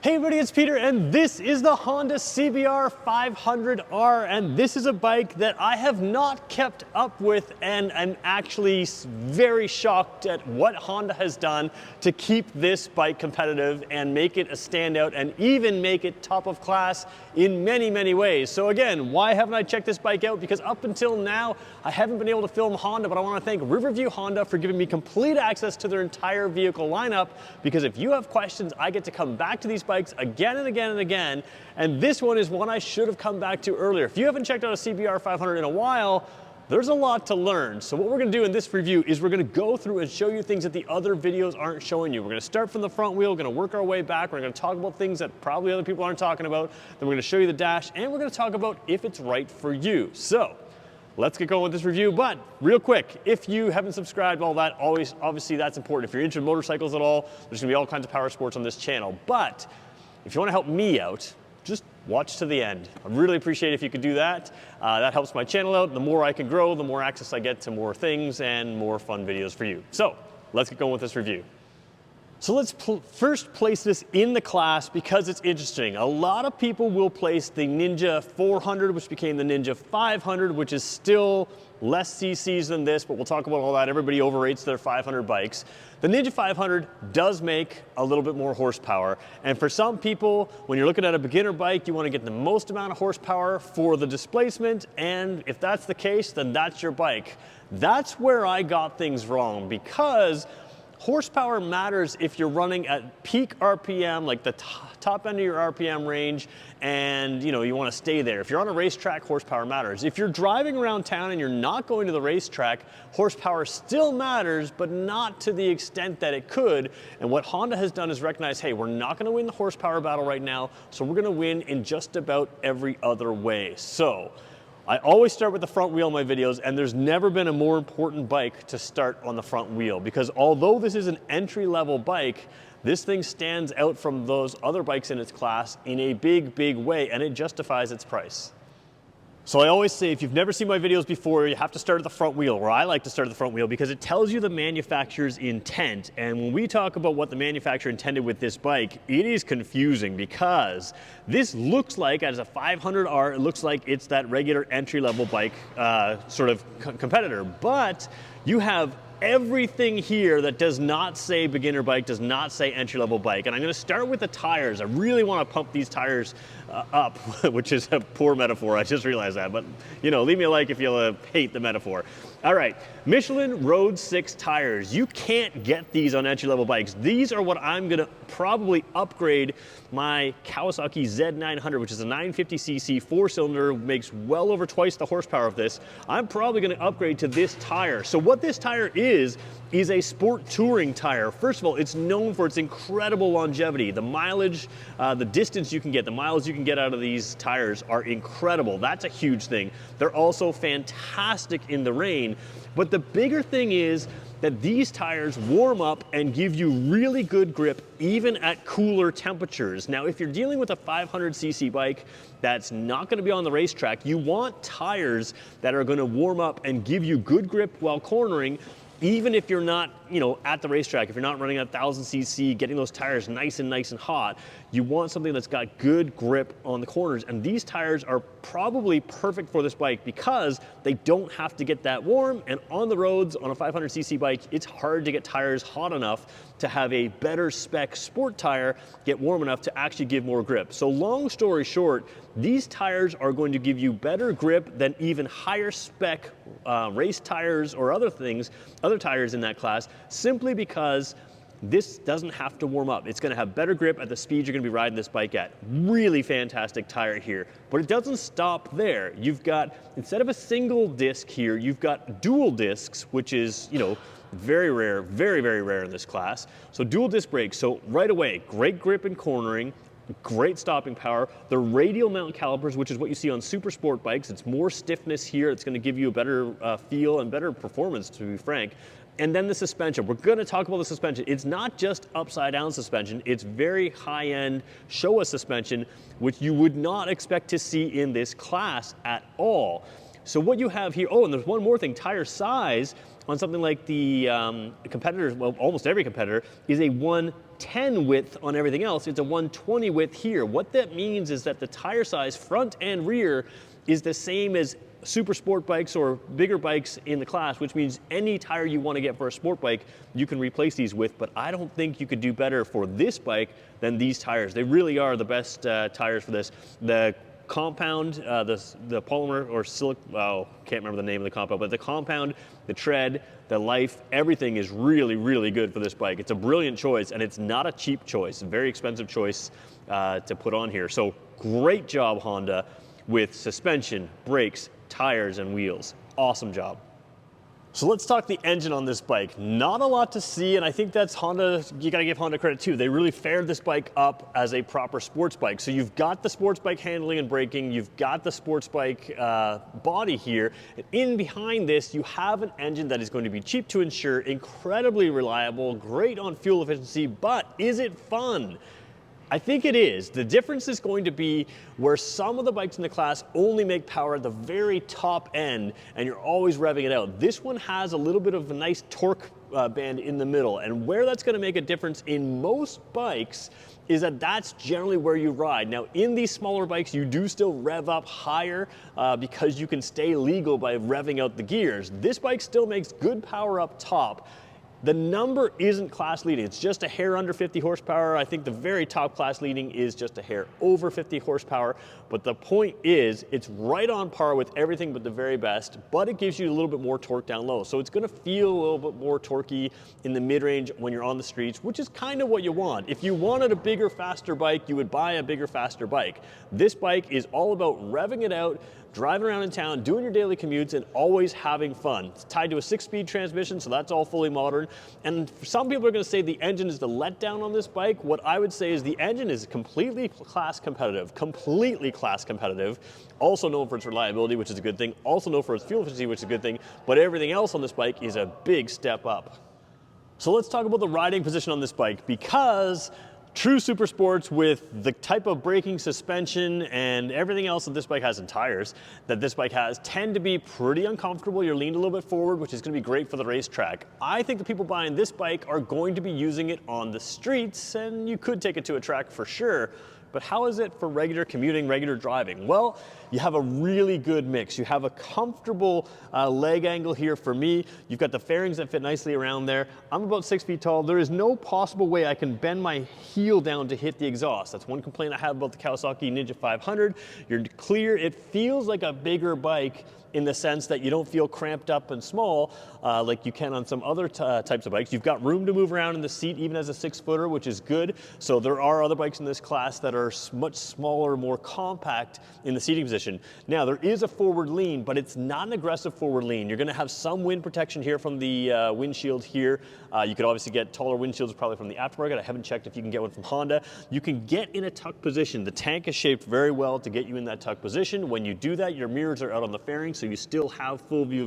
Hey everybody, it's Peter, and this is the Honda CBR500R, and this is a bike that I have not kept up with, and I'm actually very shocked at what Honda has done to keep this bike competitive and make it a standout and even make it top of class in many, many ways. So again, why haven't I checked this bike out? Because up until now, I haven't been able to film Honda, but I want to thank Riverview Honda for giving me complete access to their entire vehicle lineup, because if you have questions, I get to come back to these bikes again and again and again, and this one is one I should have come back to earlier. If you haven't checked out a CBR500 in a while, there's a lot to learn. So what we're gonna do in this review is we're gonna go through and show you things that the other videos aren't showing you. We're gonna start from the front wheel, gonna work our way back, we're gonna talk about things that probably other people aren't talking about, then we're gonna show you the dash, and we're gonna talk about if it's right for you. So, let's get going with this review, but real quick, if you haven't subscribed, all that, obviously that's important. If you're into motorcycles at all, there's gonna be all kinds of power sports on this channel. But if you wanna help me out, just watch to the end. I'd really appreciate it if you could do that. That helps my channel out. The more I can grow, the more access I get to more things and more fun videos for you. So let's get going with this review. So let's first place this in the class because it's interesting. A lot of people will place the Ninja 400, which became the Ninja 500, which is still less CCs than this, but we'll talk about all that. Everybody overrates their 500 bikes. The Ninja 500 does make a little bit more horsepower. And for some people, when you're looking at a beginner bike, you want to get the most amount of horsepower for the displacement. And if that's the case, then that's your bike. That's where I got things wrong, because horsepower matters if you're running at peak RPM, like the top end of your RPM range, and you want to stay there. If you're on a racetrack, horsepower matters. If you're driving around town and you're not going to the racetrack, horsepower still matters, but not to the extent that it could. And what Honda has done is recognize, hey, we're not going to win the horsepower battle right now, so we're going to win in just about every other way. So I always start with the front wheel in my videos, and there's never been a more important bike to start on the front wheel, because although this is an entry-level bike, this thing stands out from those other bikes in its class in a big, big way, and it justifies its price. So I always say, if you've never seen my videos before, you have to start at the front wheel, or I like to start at the front wheel, because it tells you the manufacturer's intent. And when we talk about what the manufacturer intended with this bike, it is confusing, because this looks like, as a 500R, it looks like it's that regular entry-level bike sort of competitor. But you have everything here that does not say beginner bike, does not say entry-level bike. And I'm gonna start with the tires. I really wanna pump these tires up, which is a poor metaphor, I just realized that, but leave me a like if you hate the metaphor. All right, Michelin Road 6 tires. You can't get these on entry-level bikes. These are what I'm gonna probably upgrade my Kawasaki Z900, which is a 950cc 4-cylinder, makes well over twice the horsepower of this. I'm probably gonna upgrade to this tire. So what this tire is a sport touring tire. First of all, it's known for its incredible longevity. The mileage, the distance you can get, the miles you can get out of these tires are incredible. That's a huge thing. They're also fantastic in the rain. But the bigger thing is that these tires warm up and give you really good grip even at cooler temperatures. Now, if you're dealing with a 500cc bike that's not going to be on the racetrack, you want tires that are going to warm up and give you good grip while cornering, even if you're not, at the racetrack. If you're not running at 1000cc, getting those tires nice and hot, you want something that's got good grip on the corners. And these tires are probably perfect for this bike because they don't have to get that warm. And on the roads, on a 500cc bike, it's hard to get tires hot enough to have a better spec sport tire get warm enough to actually give more grip. So long story short, these tires are going to give you better grip than even higher spec race tires or other tires in that class, simply because this doesn't have to warm up. It's gonna have better grip at the speed you're gonna be riding this bike at. Really fantastic tire here. But it doesn't stop there. You've got, instead of a single disc here, you've got dual discs, which is, very rare, very, very rare in this class. So dual disc brakes, so right away, great grip and cornering, great stopping power. The radial mount calipers, which is what you see on super sport bikes, it's more stiffness here. It's gonna give you a better feel and better performance, to be frank. And then the suspension. We're gonna talk about the suspension. It's not just upside down suspension, it's very high-end Showa suspension, which you would not expect to see in this class at all. So what you have here, oh, and there's one more thing, tire size. on something like the competitors, well, almost every competitor, is a 110 width on everything else. It's a 120 width here. What that means is that the tire size, front and rear, is the same as super sport bikes or bigger bikes in the class, which means any tire you want to get for a sport bike, you can replace these with, but I don't think you could do better for this bike than these tires. They really are the best tires for this. The compound, the polymer or can't remember the name of the compound, but the compound, the tread, the life, everything is really, really good for this bike. It's a brilliant choice, and it's not a cheap choice, a very expensive choice to put on here. So great job, Honda, with suspension, brakes, tires, and wheels. Awesome job. So let's talk the engine on this bike. Not a lot to see, and I think that's Honda, you gotta give Honda credit too. They really fared this bike up as a proper sports bike. So you've got the sports bike handling and braking, you've got the sports bike body here, and in behind this, you have an engine that is going to be cheap to insure, incredibly reliable, great on fuel efficiency, but is it fun? I think it is. The difference is going to be where some of the bikes in the class only make power at the very top end and you're always revving it out. This one has a little bit of a nice torque band in the middle, and where that's going to make a difference in most bikes is that that's generally where you ride. Now in these smaller bikes you do still rev up higher because you can stay legal by revving out the gears. This bike still makes good power up top. The number isn't class leading, it's just a hair under 50 horsepower. I think the very top class leading is just a hair over 50 horsepower, but the point is it's right on par with everything but the very best, but it gives you a little bit more torque down low. So it's gonna feel a little bit more torquey in the mid-range when you're on the streets, which is kind of what you want. If you wanted a bigger, faster bike, you would buy a bigger, faster bike. This bike is all about revving it out, driving around in town, doing your daily commutes, and always having fun. It's tied to a 6-speed transmission, so that's all fully modern. And some people are gonna say the engine is the letdown on this bike. What I would say is the engine is completely class competitive, also known for its reliability, which is a good thing, also known for its fuel efficiency, which is a good thing, but everything else on this bike is a big step up. So let's talk about the riding position on this bike, because true super sports with the type of braking, suspension, and everything else that this bike has, in tires that this bike has, tend to be pretty uncomfortable. You're leaned a little bit forward, which is going to be great for the racetrack. I think the people buying this bike are going to be using it on the streets, and you could take it to a track for sure. But how is it for regular commuting, regular driving? Well, you have a really good mix. You have a comfortable leg angle here for me. You've got the fairings that fit nicely around there. I'm about 6 feet tall. There is no possible way I can bend my heel down to hit the exhaust. That's one complaint I have about the Kawasaki Ninja 500. You're clear. It feels like a bigger bike in the sense that you don't feel cramped up and small like you can on some other types of bikes. You've got room to move around in the seat even as a 6-footer, which is good. So there are other bikes in this class that are much smaller, more compact in the seating position. Now there is a forward lean, but it's not an aggressive forward lean. You're gonna have some wind protection here from the windshield here. You could obviously get taller windshields probably from the aftermarket. I haven't checked if you can get one from Honda. You can get in a tuck position. The tank is shaped very well to get you in that tuck position. When you do that, your mirrors are out on the fairing, so you still have full view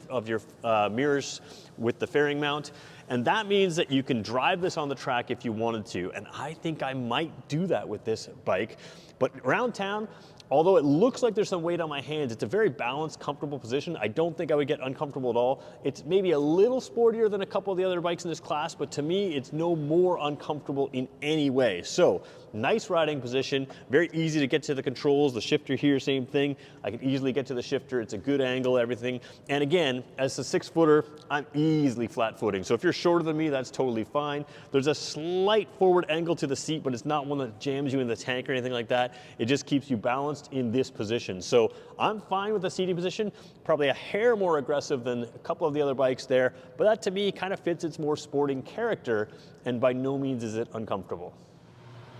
of your mirrors with the fairing mount. And that means that you can drive this on the track if you wanted to. And I think I might do that with this bike. But around town, although it looks like there's some weight on my hands, it's a very balanced, comfortable position. I don't think I would get uncomfortable at all. It's maybe a little sportier than a couple of the other bikes in this class, but to me, it's no more uncomfortable in any way. So, nice riding position, very easy to get to the controls. The shifter here, same thing. I can easily get to the shifter. It's a good angle, everything. And again, as a 6-footer, I'm easily flat footing. So if you're shorter than me, that's totally fine. There's a slight forward angle to the seat, but it's not one that jams you in the tank or anything like that. It just keeps you balanced in this position. So I'm fine with the seating position, probably a hair more aggressive than a couple of the other bikes there, but that to me kind of fits its more sporting character, and by no means is it uncomfortable.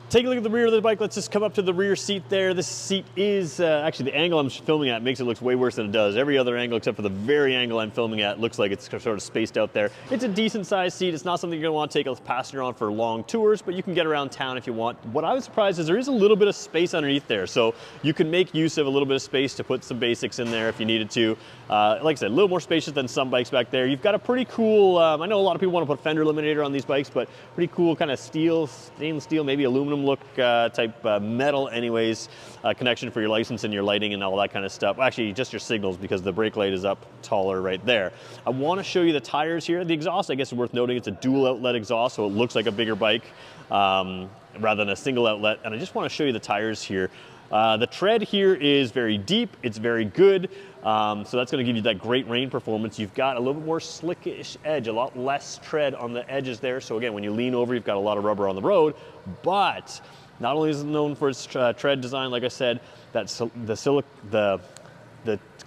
Take a look at the rear of the bike. Let's just come up to the rear seat there. This seat is, actually the angle I'm filming at makes it look way worse than it does. Every other angle except for the very angle I'm filming at looks like it's sort of spaced out there. It's a decent sized seat. It's not something you're gonna want to take a passenger on for long tours, but you can get around town if you want. What I was surprised is there is a little bit of space underneath there. So you can make use of a little bit of space to put some basics in there if you needed to. Like I said, a little more spacious than some bikes back there. You've got a pretty cool, I know a lot of people want to put fender eliminator on these bikes, but pretty cool kind of steel, stainless steel, maybe aluminum aluminum look type metal anyways, connection for your license and your lighting and all that kind of stuff. Actually, just your signals, because the brake light is up taller right there. I want to show you the tires here. The exhaust, I guess, is worth noting. It's a dual outlet exhaust, so it looks like a bigger bike rather than a single outlet. And I just want to show you the tires here. The tread here is very deep, it's very good, so that's going to give you that great rain performance. You've got a little bit more slickish edge, a lot less tread on the edges there, so again, when you lean over, you've got a lot of rubber on the road. But not only is it known for its tread design, like I said, the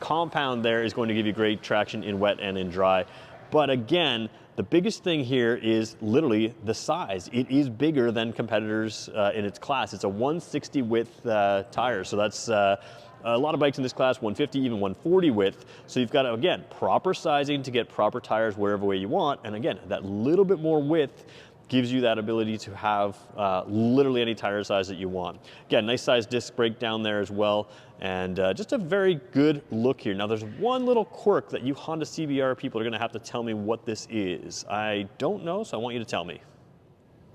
compound there is going to give you great traction in wet and in dry. But again, the biggest thing here is literally the size. It is bigger than competitors in its class. It's a 160 width tire, so that's a lot of bikes in this class, 150, even 140 width. So you've got, again, proper sizing to get proper tires wherever way you want. And again, that little bit more width gives you that ability to have literally any tire size that you want. Again, nice size disc brake down there as well, and just a very good look here. Now there's one little quirk that you Honda CBR people are gonna have to tell me what this is. I don't know, so I want you to tell me.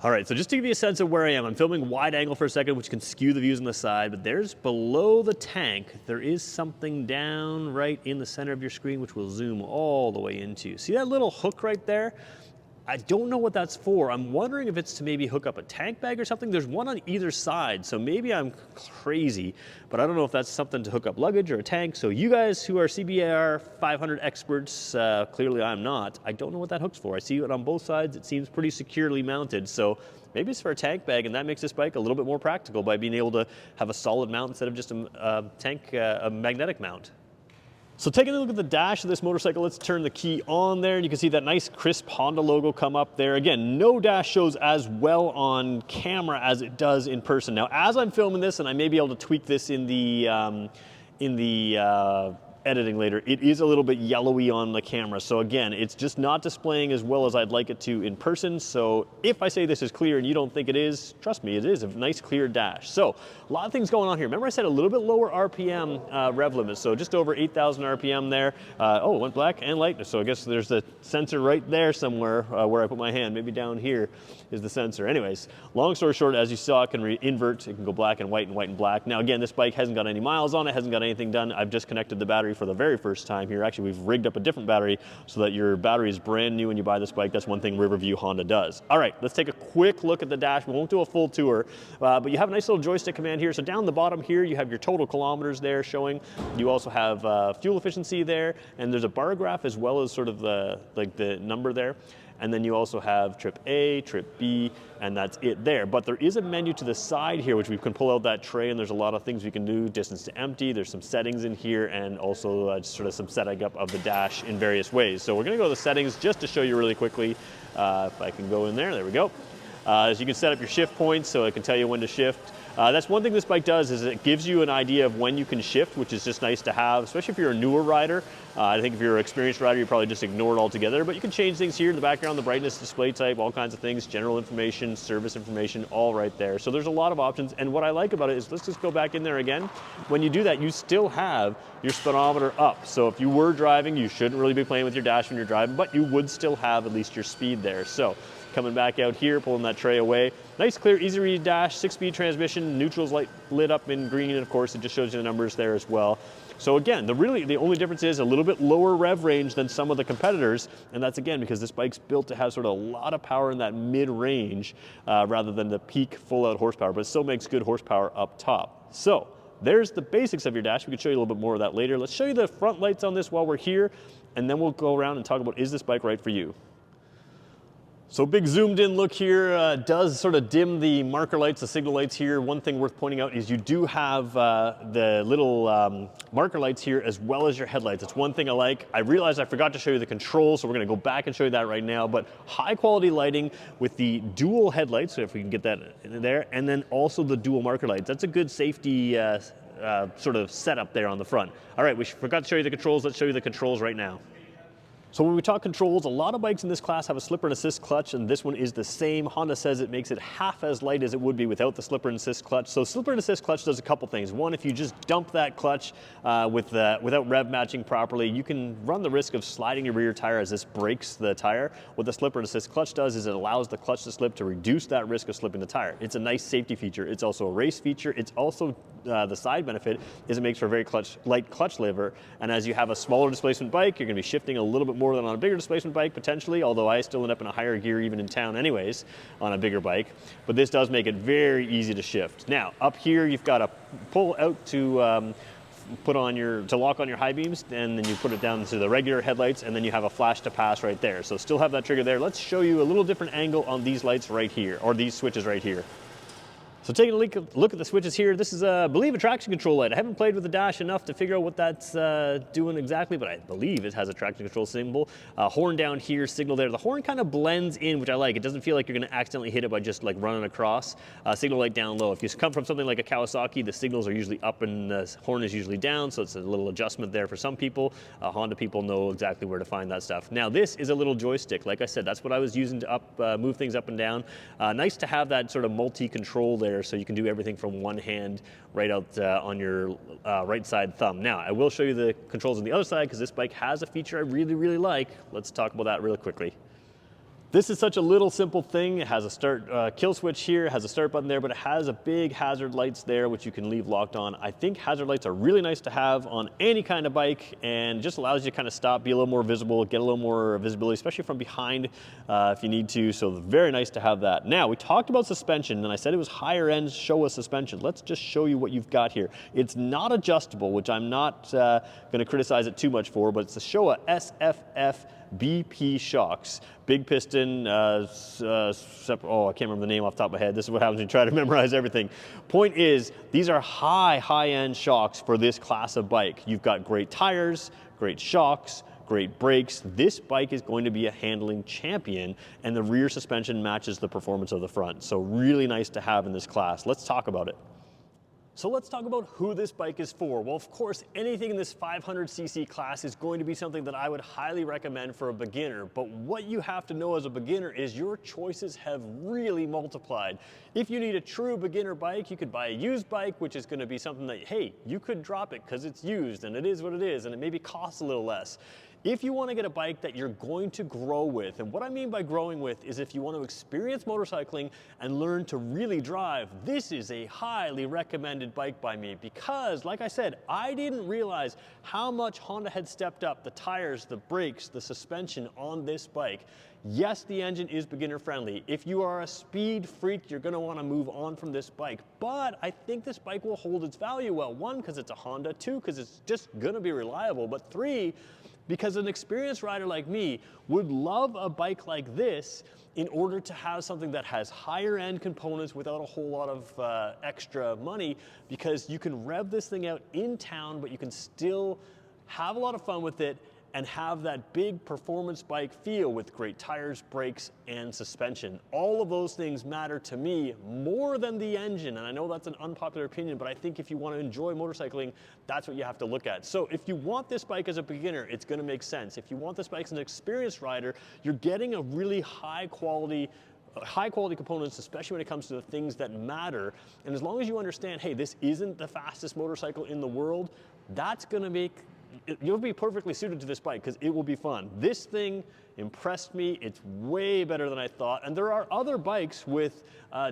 All right, so just to give you a sense of where I am, I'm filming wide angle for a second, which can skew the views on the side, but there's below the tank, there is something down right in the center of your screen, which we'll zoom all the way into. See that little hook right there? I don't know what that's for. I'm wondering if it's to maybe hook up a tank bag or something. There's one on either side, so maybe I'm crazy, but I don't know if that's something to hook up luggage or a tank. So you guys who are CBR500 experts, clearly I'm not, I don't know what that hook's for. I see it on both sides. It seems pretty securely mounted, so maybe it's for a tank bag, and that makes this bike a little bit more practical by being able to have a solid mount instead of just a magnetic mount. So taking a look at the dash of this motorcycle, let's turn the key on there, and you can see that nice crisp Honda logo come up there. Again, no dash shows as well on camera as it does in person. Now, as I'm filming this, and I may be able to tweak this in the editing later, it is a little bit yellowy on the camera. So again, it's just not displaying as well as I'd like it to in person. So if I say this is clear and you don't think it is, trust me, it is a nice clear dash. So a lot of things going on here. Remember I said a little bit lower RPM rev limit, so just over 8,000 RPM there. Oh, it went black and light, so I guess there's a sensor right there somewhere where I put my hand. Maybe down here is the sensor. Anyways, long story short, as you saw, it can invert. It can go black and white and black. Now again, this bike hasn't got any miles on it, hasn't got anything done. I've just connected the battery for the very first time here. Actually, we've rigged up a different battery so that your battery is brand new when you buy this bike. That's one thing Riverview Honda does. All right, let's take a quick look at the dash. We won't do a full tour, but you have a nice little joystick command here. So down the bottom here, you have your total kilometers there showing. You also have fuel efficiency there, and there's a bar graph as well as sort of the number there. And then you also have trip A, trip B, and that's it there. But there is a menu to the side here, which we can pull out that tray, and there's a lot of things we can do. Distance to empty, there's some settings in here, and also just sort of some setting up of the dash in various ways. So we're gonna go to the settings just to show you really quickly. If I can go in there we go. So you can set up your shift points, so it can tell you when to shift. That's one thing this bike does, is it gives you an idea of when you can shift, which is just nice to have, especially if you're a newer rider. I think if you're an experienced rider, you probably just ignore it altogether, but you can change things here in the background, the brightness, display type, all kinds of things, general information, service information, all right there. So there's a lot of options, and what I like about it is, let's just go back in there again. When you do that, you still have your speedometer up. So if you were driving, you shouldn't really be playing with your dash when you're driving, but you would still have at least your speed there. So coming back out here, pulling that tray away. Nice, clear, easy read dash, 6-speed transmission, neutral's light lit up in green, and of course it just shows you the numbers there as well. So again, the only difference is a little bit lower rev range than some of the competitors, and that's again because this bike's built to have sort of a lot of power in that mid-range rather than the peak full-out horsepower, but it still makes good horsepower up top. So there's the basics of your dash. We can show you a little bit more of that later. Let's show you the front lights on this while we're here, and then we'll go around and talk about, is this bike right for you? So big zoomed in look here does sort of dim the marker lights, the signal lights here. One thing worth pointing out is you do have the little marker lights here as well as your headlights. It's one thing I like. I realized I forgot to show you the controls, so we're gonna go back and show you that right now, but high quality lighting with the dual headlights, so if we can get that in there, and then also the dual marker lights. That's a good safety sort of setup there on the front. All right, we forgot to show you the controls. Let's show you the controls right now. So when we talk controls, a lot of bikes in this class have a slipper and assist clutch, and this one is the same. Honda says it makes it half as light as it would be without the slipper and assist clutch. So slipper and assist clutch does a couple things. One, if you just dump that clutch without rev matching properly, you can run the risk of sliding your rear tire as this breaks the tire. What the slipper and assist clutch does is it allows the clutch to slip to reduce that risk of slipping the tire. It's a nice safety feature. It's also a race feature. It's also the side benefit is it makes for a very light clutch lever, and as you have a smaller displacement bike, you're going to be shifting a little bit more than on a bigger displacement bike potentially, although I still end up in a higher gear even in town anyways on a bigger bike, but this does make it very easy to shift. Now up here you've got to pull out to lock on your high beams, and then you put it down to the regular headlights, and then you have a flash to pass right there. So still have that trigger there. Let's show you a little different angle on these lights right here, or these switches right here. So taking a look at the switches here, this is, I believe, a traction control light. I haven't played with the dash enough to figure out what that's doing exactly, but I believe it has a traction control symbol. Horn down here, signal there. The horn kind of blends in, which I like. It doesn't feel like you're going to accidentally hit it by just like running across. Signal light down low. If you come from something like a Kawasaki, the signals are usually up and the horn is usually down, so it's a little adjustment there for some people. Honda people know exactly where to find that stuff. Now this is a little joystick. Like I said, that's what I was using to move things up and down. Nice to have that sort of multi-control there, so you can do everything from one hand right out on your right side thumb. Now, I will show you the controls on the other side because this bike has a feature I really, really like. Let's talk about that real quickly. This is such a little simple thing. It has a start kill switch here, has a start button there, but it has a big hazard lights there, which you can leave locked on. I think hazard lights are really nice to have on any kind of bike, and just allows you to kind of stop, be a little more visible, get a little more visibility, especially from behind if you need to. So very nice to have that. Now, we talked about suspension, and I said it was higher end Showa suspension. Let's just show you what you've got here. It's not adjustable, which I'm not going to criticize it too much for, but it's the Showa SFF BP shocks. Big piston, I can't remember the name off the top of my head. This is what happens when you try to memorize everything. Point is, these are high-end shocks for this class of bike. You've got great tires, great shocks, great brakes. This bike is going to be a handling champion, and the rear suspension matches the performance of the front. So really nice to have in this class. Let's talk about it. So let's talk about who this bike is for. Well, of course, anything in this 500cc class is going to be something that I would highly recommend for a beginner. But what you have to know as a beginner is your choices have really multiplied. If you need a true beginner bike, you could buy a used bike, which is going to be something that, hey, you could drop it because it's used and it is what it is, and it maybe costs a little less. If you want to get a bike that you're going to grow with, and what I mean by growing with is if you want to experience motorcycling and learn to really drive, this is a highly recommended bike by me because, like I said, I didn't realize how much Honda had stepped up the tires, the brakes, the suspension on this bike. Yes, the engine is beginner friendly. If you are a speed freak, you're going to want to move on from this bike, but I think this bike will hold its value well. One, because it's a Honda. Two, because it's just going to be reliable. But three, because an experienced rider like me would love a bike like this in order to have something that has higher end components without a whole lot of extra money, because you can rev this thing out in town, but you can still have a lot of fun with it and have that big performance bike feel with great tires, brakes, and suspension. All of those things matter to me more than the engine, and I know that's an unpopular opinion, but I think if you want to enjoy motorcycling, that's what you have to look at. So if you want this bike as a beginner, it's going to make sense. If you want this bike as an experienced rider, you're getting a really high quality components, especially when it comes to the things that matter. And as long as you understand, hey, this isn't the fastest motorcycle in the world, that's going to make you'll be perfectly suited to this bike because it will be fun. This thing impressed me. It's way better than I thought. And there are other bikes with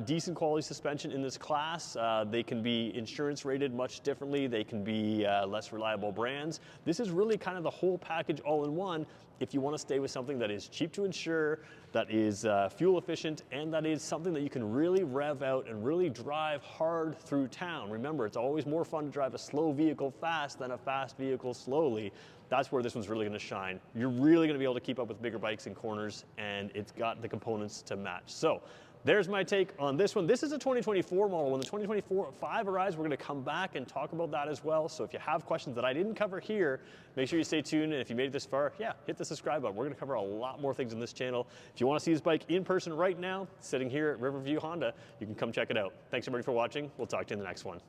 decent quality suspension in this class. They can be insurance rated much differently. They can be less reliable brands. This is really kind of the whole package all in one if you want to stay with something that is cheap to insure, that is fuel efficient, and that is something that you can really rev out and really drive hard through town. Remember, it's always more fun to drive a slow vehicle fast than a fast vehicle slowly. That's where this one's really going to shine. You're really going to be able to keep up with bigger bikes in corners, and it's got the components to match. So there's my take on this one. This is a 2024 model. When the 2025 arrives, we're going to come back and talk about that as well. So if you have questions that I didn't cover here, make sure you stay tuned. And if you made it this far, yeah, hit the subscribe button. We're going to cover a lot more things in this channel. If you want to see this bike in person right now, sitting here at Riverview Honda, you can come check it out. Thanks everybody for watching. We'll talk to you in the next one.